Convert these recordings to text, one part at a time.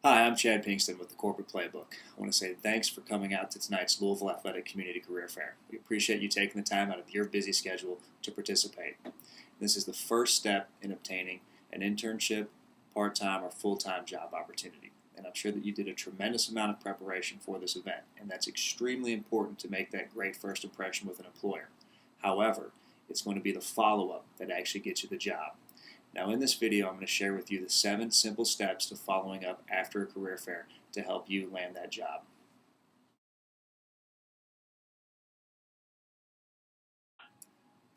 Hi, I'm Chad Pinkston with the Corporate Playbook. I want to say thanks for coming out to tonight's Louisville Athletic Community Career Fair. We appreciate you taking the time out of your busy schedule to participate. This is the first step in obtaining an internship, part-time, or full-time job opportunity. And I'm sure that you did a tremendous amount of preparation for this event, and that's extremely important to make that great first impression with an employer. However, it's going to be the follow-up that actually gets you the job. Now in this video, I'm going to share with you the 7 simple steps to following up after a career fair to help you land that job.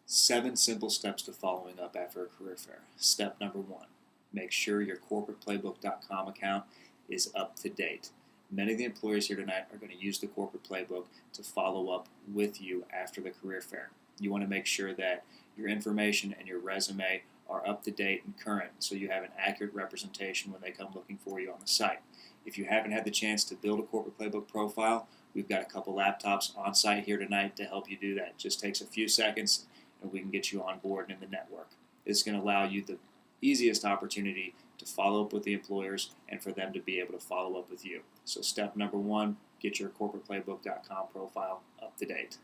Seven simple steps to following up after a career fair. Step number 1, make sure your corporateplaybook.com account is up to date. Many of the employers here tonight are going to use the Corporate Playbook to follow up with you after the career fair. You want to make sure that your information and your resume are up to date and current so you have an accurate representation when they come looking for you on the site. If you haven't had the chance to build a Corporate Playbook profile, we've got a couple laptops on site here tonight to help you do that. It just takes a few seconds and we can get you on board in the network. It's going to allow you the easiest opportunity to follow up with the employers and for them to be able to follow up with you. So step number 1, get your corporateplaybook.com profile up to date.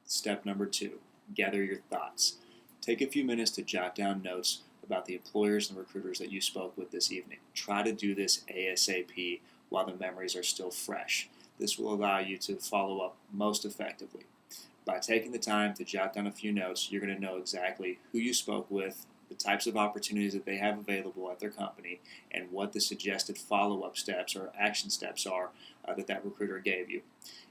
Step number 2, gather your thoughts. Take a few minutes to jot down notes about the employers and recruiters that you spoke with this evening. Try to do this ASAP while the memories are still fresh. This will allow you to follow up most effectively. By taking the time to jot down a few notes, you're going to know exactly who you spoke with, the types of opportunities that they have available at their company, and what the suggested follow-up steps or action steps are that recruiter gave you.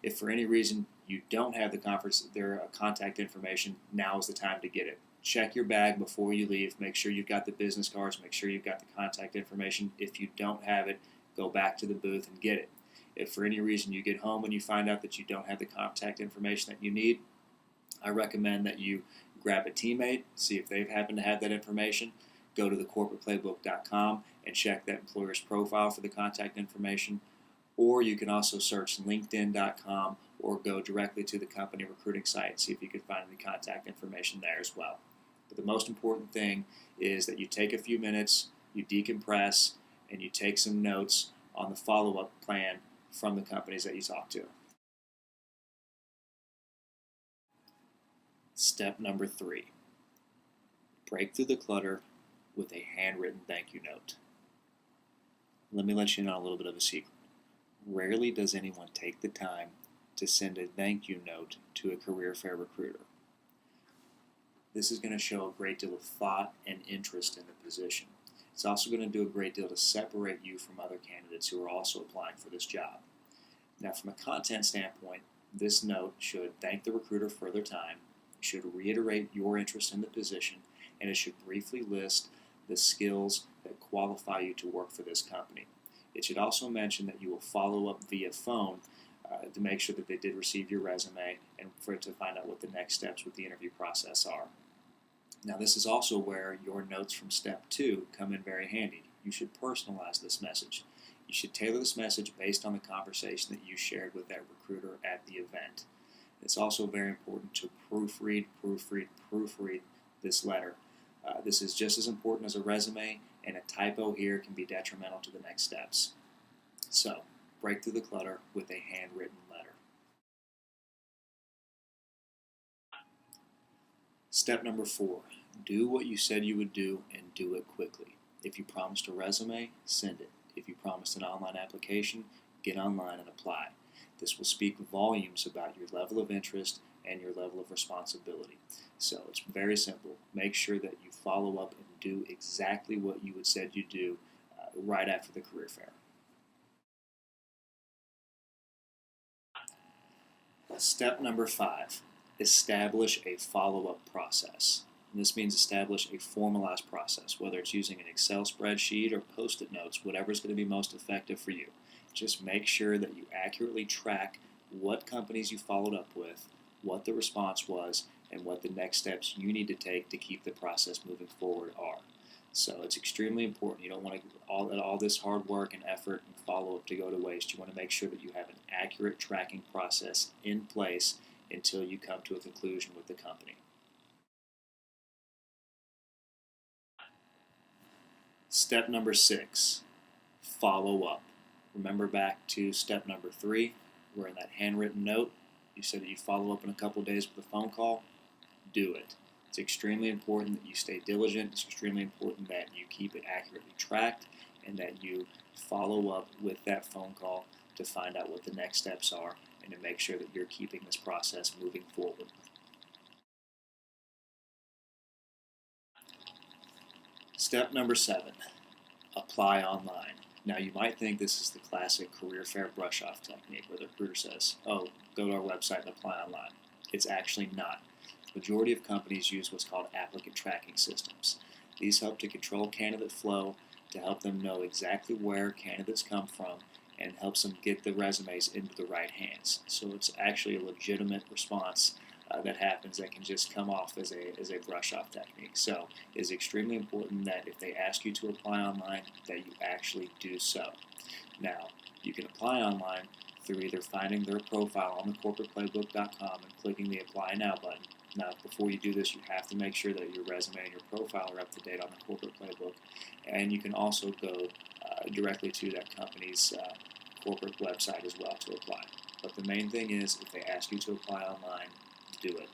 If for any reason you don't have their contact information, now is the time to get it. Check your bag before you leave. Make sure you've got the business cards. Make sure you've got the contact information. If you don't have it, go back to the booth and get it. If for any reason you get home and you find out that you don't have the contact information that you need, I recommend that you grab a teammate, see if they've happened to have that information, go to thecorporateplaybook.com and check that employer's profile for the contact information, or you can also search linkedin.com or go directly to the company recruiting site and see if you can find the contact information there as well. But the most important thing is that you take a few minutes, you decompress, and you take some notes on the follow-up plan from the companies that you talk to. Step number 3, break through the clutter with a handwritten thank you note. Let me let you in on a little bit of a secret. Rarely does anyone take the time to send a thank you note to a career fair recruiter. This is going to show a great deal of thought and interest in the position. It's also going to do a great deal to separate you from other candidates who are also applying for this job. Now, from a content standpoint, this note should thank the recruiter for their time, it should reiterate your interest in the position, and it should briefly list the skills that qualify you to work for this company. It should also mention that you will follow up via phone to make sure that they did receive your resume and for it to find out what the next steps with the interview process are. Now, this is also where your notes from step 2 come in very handy. You should personalize this message. You should tailor this message based on the conversation that you shared with that recruiter at the event. It's also very important to proofread this letter. This is just as important as a resume, and a typo here can be detrimental to the next steps. So, break through the clutter with a handwritten letter. Step number 4, do what you said you would do and do it quickly. If you promised a resume, send it. If you promised an online application, get online and apply. This will speak volumes about your level of interest and your level of responsibility. So it's very simple. Make sure that you follow up and do exactly what you had said you'd do right after the career fair. Step number 5, establish a follow-up process. And this means establish a formalized process, whether it's using an Excel spreadsheet or Post-it notes, whatever is going to be most effective for you. Just make sure that you accurately track what companies you followed up with, what the response was, and what the next steps you need to take to keep the process moving forward are. So it's extremely important. You don't want all this hard work and effort and follow-up to go to waste. You want to make sure that you have an accurate tracking process in place until you come to a conclusion with the company. Step number 6, follow up. Remember back to step number 3, where in that handwritten note, you said that you follow up in a couple of days with a phone call. Do it. It's extremely important that you stay diligent. It's extremely important that you keep it accurately tracked and that you follow up with that phone call to find out what the next steps are and to make sure that you're keeping this process moving forward. Step number 7, apply online. Now, you might think this is the classic career fair brush-off technique where the recruiter says, oh, go to our website and apply online. It's actually not. The majority of companies use what's called applicant tracking systems. These help to control candidate flow, to help them know exactly where candidates come from, and helps them get the resumes into the right hands. So it's actually a legitimate response that happens that can just come off as a brush-off technique. So it is extremely important that if they ask you to apply online, that you actually do so. Now, you can apply online through either finding their profile on the corporateplaybook.com and clicking the Apply Now button. Now, before you do this, you have to make sure that your resume and your profile are up to date on the Corporate Playbook, and you can also go directly to that company's corporate website as well to apply. But the main thing is, if they ask you to apply online, do it.